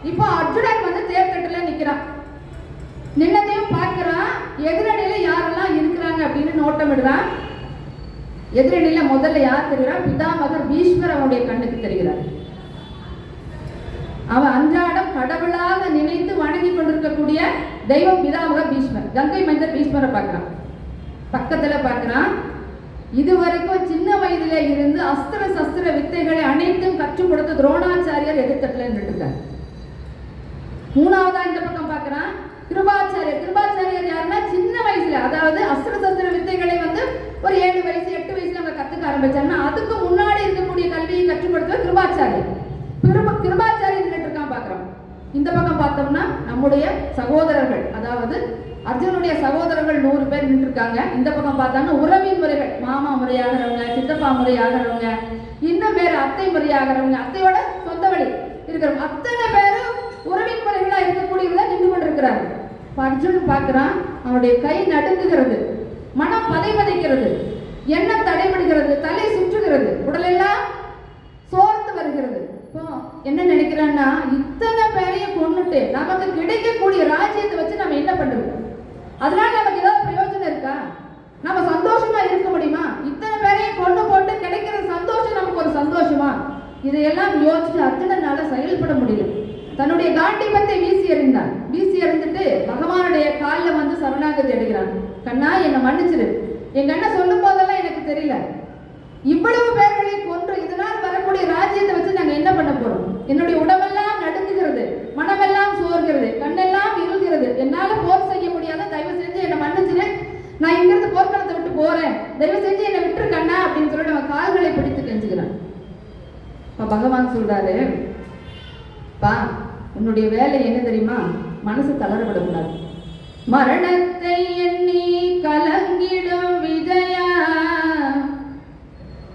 இப்போ அர்ஜுனன் வந்து தேர்தட்டுல நிக்கிறான். நின்னதையும் பார்க்கிறான். எதிரணியில யாரெல்லாம் இருக்கிறாங்க அப்படின்னு நோட்டம் விடுறான். எதிரணியில முதல்ல யார் தெரிகிறார்? பிதாமகர் பீஷ்மர் அவனுடைய கண்ணுக்கு தெரிகிறார். அவன் அன்றாடம் கடவுளாக நினைத்து வணங்கி கொண்டிருக்கக்கூடிய தெய்வம் பிதாமகர் பீஷ்மர். கங்கை மைந்தர் பீஷ்மரை பார்க்கிறான். பக்கத்துல பார்க்கிறான். இதுவரைக்கும் சின்ன வயதிலே இருந்து அஸ்திர சஸ்திர வித்தைகளை அனைத்தும் கற்றுக் கொடுத்த துரோணாச்சாரியர் எதிர்த்தட்டுல நின்றுட்டார். மூணாவதா இந்த பக்கம் பார்க்கிறான் கிருபாச்சாரியர். கிருபாச்சாரியர் யாருன்னா சின்ன வயசுல, அதாவது அஸ்திர சஸ்திர வித்தைகளை வந்து ஒரு 7 வயசு 8 வயசுல அவங்க கத்துக்க ஆரம்பிச்சாங்கன்னா அதுக்கு முன்னாடி இருக்கக்கூடிய கல்வியை கற்றுக் கொடுத்த கிருபாச்சாரியர். கிருபாச்சாரியர் நின்றுட்டு இருக்கான் பார்க்கிறோம். இந்த பக்கம் பார்த்தோம்னா நம்முடைய சகோதரர்கள், அதாவது அர்ஜுனுடைய சகோதரர்கள் 100 பேர் நின்று இருக்காங்க. இந்த பக்கம் பார்த்தாங்கன்னா உறவின் முறைகள், மாமா முறையாகிறவங்க, சித்தப்பா முறையாகிறவங்க, இன்னும் வேற அத்தை முறையாகிறவங்க, அத்தையோட சொந்த வழி இருக்கிறவங்க, அத்தனை பேரும் உறவின் முறைகளா இருக்கக்கூடியவங்க நின்று கொண்டிருக்கிறார். அர்ஜுன் பார்க்கிறான். அவனுடைய கை நடுங்குகிறது, மனம் பதைபதைக்கிறது, எண்ணம் தடைபடுகிறது, தலை சுற்றுகிறது, உடலெல்லாம் சோர்ந்து வருகிறது. என்ன நினைக்கிறான்னா, இத்தனை பேரையும் கொண்டுட்டு நமக்கு கிடைக்கக்கூடிய ராஜ்யத்தை வச்சு நம்ம என்ன பண்றது? அதனால நமக்கு ஏதாவது பிரயோஜனம் இருக்கா? நம்ம சந்தோஷமா இருக்க முடியுமா? இத்தனை பேரையும் கொண்டு போட்டு கிடைக்கிற சந்தோஷம் நமக்கு ஒரு சந்தோஷமா? இதையெல்லாம் யோசிச்சு அர்ஜுனனால செயல்பட முடியல. தன்னுடைய காண்டிபத்தை வீசி எறிந்தான். வீசி எறிந்துட்டு பகவானுடைய காலில் வந்து சரணாகதி அடைகிறான். கண்ணா, என்னை மன்னிச்சிரு. என் கண்ணை சொல்லும் போதெல்லாம் எனக்கு தெரியல, இவ்வளவு பேர்களை கொன்று இதனால் வரக்கூடிய ராஜ்யத்தை வச்சு நாங்க என்ன பண்ண போறோம்? என்னுடைய உடம்பெல்லாம் நடுங்குகிறது, மனமெல்லாம் சோர்கிறது, கண்ணெல்லாம் இருள்கிறது, என்னால போர் செய்ய முடியாத, தயவு செஞ்சு என்னை மன்னிச்சிரு, நான் இங்கிருந்து போர்க்களத்தை விட்டு போறேன், தயவு செஞ்சு என்னை விட்டுரு கண்ணா அப்படின்னு சொல்லிட்டு அவன் கால்களை பிடித்து கெஞ்சுகிறான். இப்ப பகவான் சொல்றாரு, பா, உன்னுடைய வேலை என்ன தெரியுமா? மனசு தளரவிடக்கூடாது. மரணத்தை எண்ணி கலங்கிடும் விஜயா,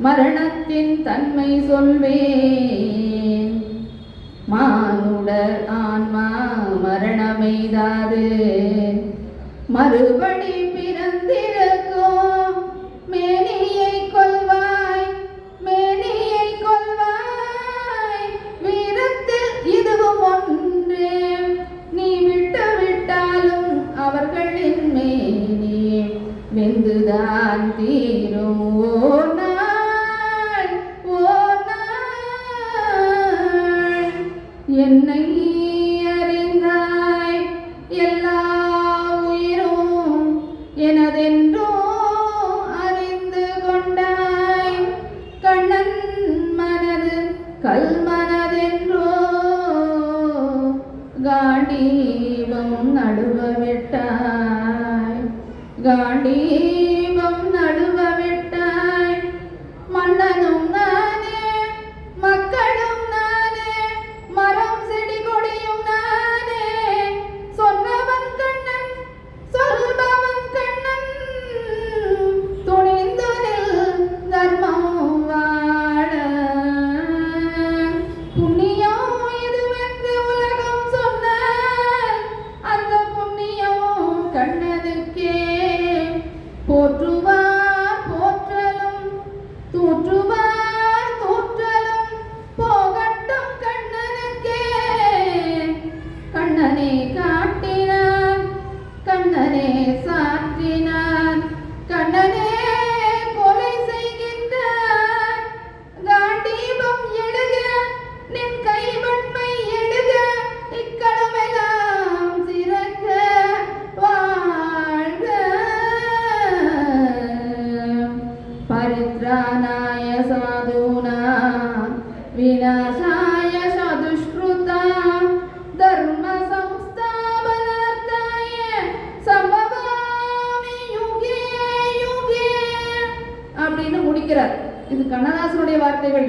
மரணத்தின் தன்மை சொல்வேன், மானுடர் ஆன்மா மரணமெய்தாது, மறுபடி பிறந்திருக்கும் மேனியை கொள்வாய், மேனியை கொள்வாய், வீரத்தில் இதுவும் ஒன்று, நீ விட்டு விட்டாலும் அவர்களின் மேனி வெந்துதான் தீரும். என்னை அறிந்தாய், எல்லா உயிரும் எனதென்றோ அறிந்து கொண்டாய், கண்ணன் மனது கல்மனதென்றோ காண்டீபம் நடுவ விட்டாய், காண்டீபம் நடுவ விட்டாய். மன்னனும் நானே, மக்களும் நானே, மரம் செடி கொடியும் நானே, சொன்னவன் கண்ணன் சொல்பவன் கண்ணன், துணிந்து நில் தர்மம் வாழ, புண்ணியம் இதுவென்று உலகம் சொன்னால் அந்த புண்ணியம் கண்ணனுக்கே. போற்றுவார் போற்றலும் தூற்றுவார் தூற்றலும் போகட்டும் கண்ணனுக்கே. கண்ணனே காட்டினான், கண்ணனே சாற்றினான், கண்ணனே கொலை செய்கின்றான். காண்டீபம் எழுக, நின் கைவன்மை எழுக, இக்களமெல்லாம் சிறக்க வாழ்க. பரித்ராணாய சாதுனாம் விநாசாய சதுஷ்கிருதாம் தர்ம சம்ஸ்தாபனார்த்தாய சம்பவாமி யுகே யுகே அப்படின்னு முடிக்கிறார். இது கண்ணதாசனுடைய வார்த்தைகள்.